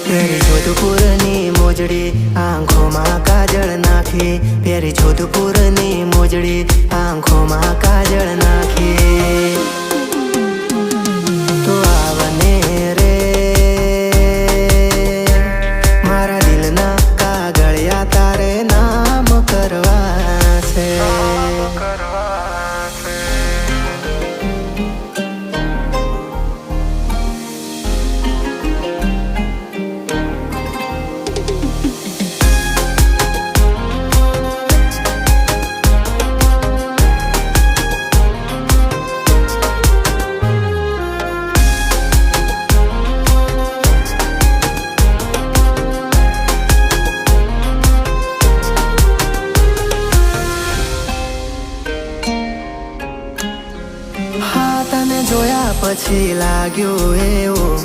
પેરી જોધપુરની મોજડી આંખોમાં કાજળ નાખી, પેરી જોધપુરની મોજડી આંખોમાં કાજળ નાખી. તો આવને રે મારા દિલના કાગળિયા તારે નામ કરવા છે. તને જોયા પછી લાગ્યું એવું